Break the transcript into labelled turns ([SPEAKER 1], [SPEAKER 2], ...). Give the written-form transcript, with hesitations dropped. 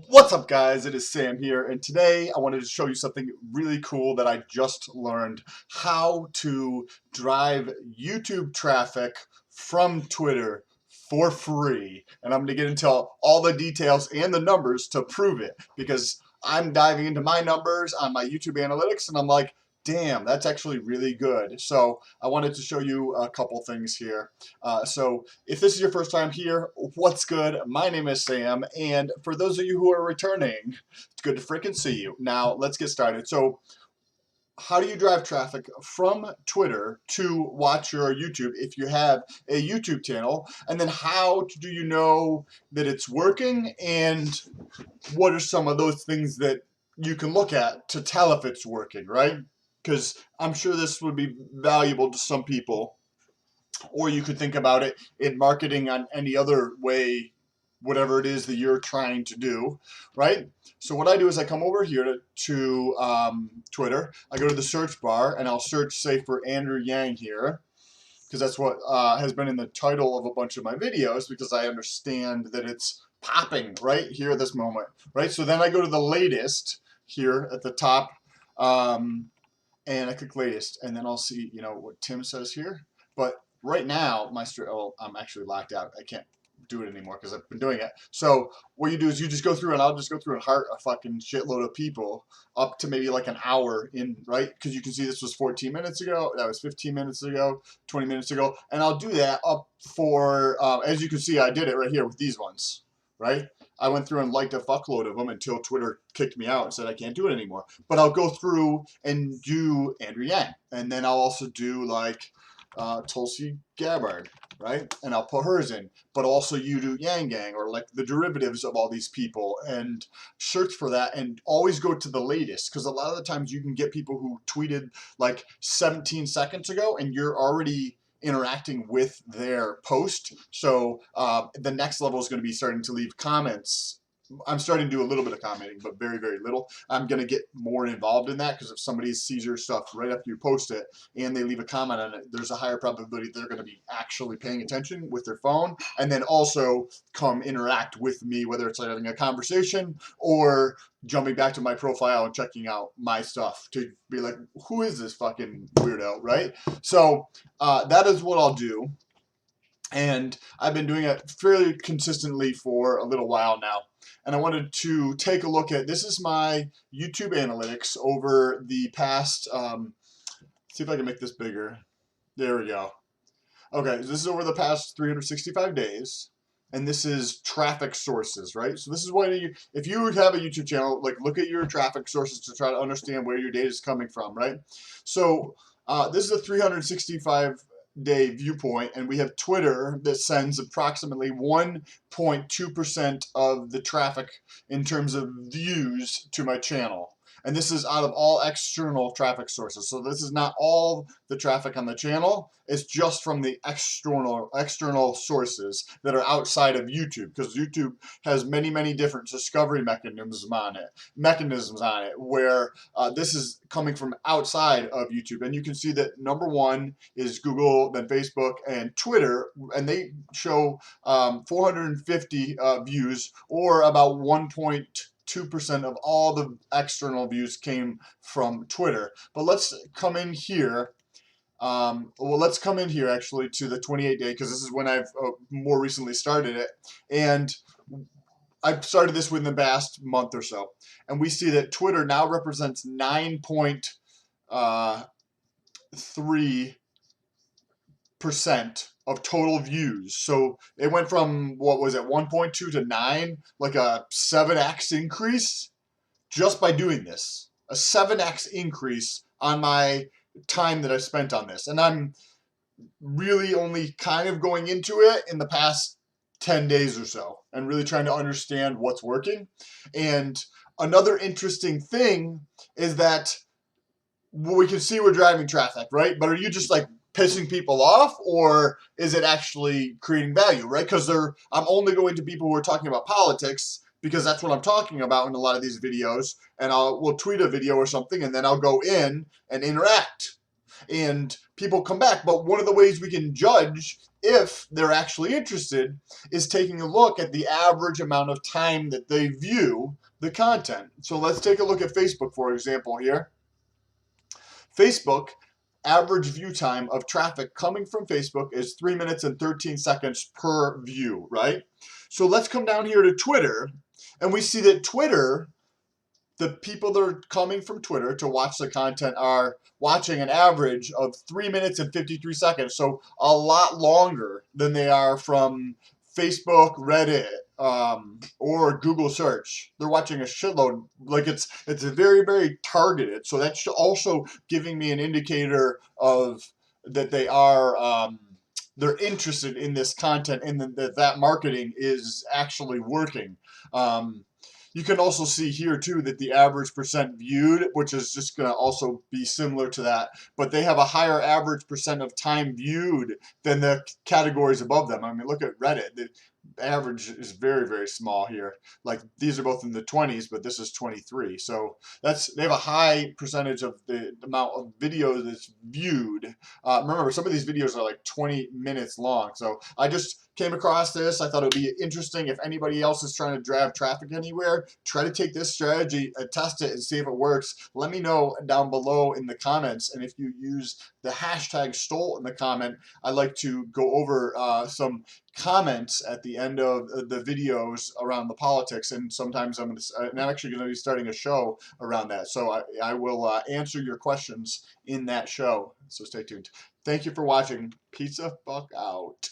[SPEAKER 1] What's up, guys? It is Sam here, and today I wanted to show you something really cool that I just learned: how to drive YouTube traffic from Twitter for free. And I'm going to get into all the details and the numbers to prove it, because I'm diving into my numbers on my YouTube analytics, and I'm like, damn, that's actually really good. So I wanted to show you a couple things here. So if this is your first time here, what's good? My name is Sam, and for those of you who are returning, it's good to freaking see you. Now, let's get started. So how do you drive traffic from Twitter to watch your YouTube if you have a YouTube channel? And then how do you know that it's working? And what are some of those things that you can look at to tell if it's working, right? Because I'm sure this would be valuable to some people. Or you could think about it in marketing on any other way, whatever it is that you're trying to do, right? So what I do is I come over here to Twitter. I go to the search bar and I'll search, say, for Andrew Yang here, because that's what has been in the title of a bunch of my videos, because I understand that it's popping right here at this moment, right? So then I go to the latest here at the top, and I click latest, and then I'll see, what Tim says here. But right now, I'm actually locked out. I can't do it anymore because I've been doing it. So what you do is you just go through, and I'll just go through and heart a fucking shitload of people up to maybe like an hour in, right? Because you can see this was 14 minutes ago, that was 15 minutes ago, 20 minutes ago, and I'll do that up for, as you can see, I did it right here with these ones, right? I went through and liked a fuckload of them until Twitter kicked me out and said I can't do it anymore. But I'll go through and do Andrew Yang, and then I'll also do like Tulsi Gabbard, right? And I'll put hers in, but also you do Yang Gang, or like the derivatives of all these people, and search for that, and always go to the latest, because a lot of the times you can get people who tweeted like 17 seconds ago and you're already interacting with their post. So the next level is going to be starting to leave comments. I'm starting to do a little bit of commenting, but very, very little. I'm going to get more involved in that, because if somebody sees your stuff right after you post it and they leave a comment on it, there's a higher probability they're going to be actually paying attention with their phone, and then also come interact with me, whether it's like having a conversation or jumping back to my profile and checking out my stuff to be like, who is this fucking weirdo, right? So that is what I'll do. And I've been doing it fairly consistently for a little while now. And I wanted to take a look at, this is my YouTube analytics over the past, see if I can make this bigger. There we go. Okay, so this is over the past 365 days. And this is traffic sources, right? So this is what if you have a YouTube channel, like, look at your traffic sources to try to understand where your data is coming from, right? So this is a 365-day viewpoint, and we have Twitter that sends approximately 1.2% of the traffic in terms of views to my channel. And this is out of all external traffic sources. So this is not all the traffic on the channel. It's just from the external sources that are outside of YouTube, because YouTube has many, many different discovery mechanisms on it, where this is coming from outside of YouTube. And you can see that number one is Google, then Facebook, and Twitter, and they show 450 views, or about 1.2% of all the external views came from Twitter. But let's come in here. Let's come in here actually to the 28-day, because this is when I've more recently started it. And I started this within the past month or so. And we see that Twitter now represents 9.3% of total views. So it went from, what was it, 1.2 to 9, like a 7x increase just by doing this. A 7x increase on my time that I spent on this. And I'm really only kind of going into it in the past 10 days or so, and really trying to understand what's working. And another interesting thing is that we can see we're driving traffic, right? But are you just like pissing people off, or is it actually creating value, right? Because I'm only going to people who are talking about politics, because that's what I'm talking about in a lot of these videos, and we'll tweet a video or something, and then I'll go in and interact. and people come back. But one of the ways we can judge if they're actually interested is taking a look at the average amount of time that they view the content. So let's take a look at Facebook, for example, here. Facebook, average view time of traffic coming from Facebook is 3 minutes and 13 seconds per view, right? So let's come down here to Twitter, and we see that Twitter, the people that are coming from Twitter to watch the content are watching an average of 3 minutes and 53 seconds. So a lot longer than they are from Facebook, Reddit, or Google search. They're watching a shitload. Like it's very, very targeted. So that's also giving me an indicator of that they are they're interested in this content and that marketing is actually working. You can also see here too that the average percent viewed, which is just going to also be similar to that, but they have a higher average percent of time viewed than the categories above them. I mean, look at Reddit. The average is very, very small here. Like these are both in the 20s, but this is 23. So they have a high percentage of the amount of video that's viewed. Remember, some of these videos are like 20 minutes long. So I just came across this. I thought it would be interesting. If anybody else is trying to drive traffic anywhere, try to take this strategy, test it, and see if it works. Let me know down below in the comments. And if you use the hashtag STOLE in the comment, I like to go over some comments at the end of the videos around the politics, and sometimes I'm actually going to be starting a show around that. So I will answer your questions in that show. So stay tuned. Thank you for watching. Pizza fuck out.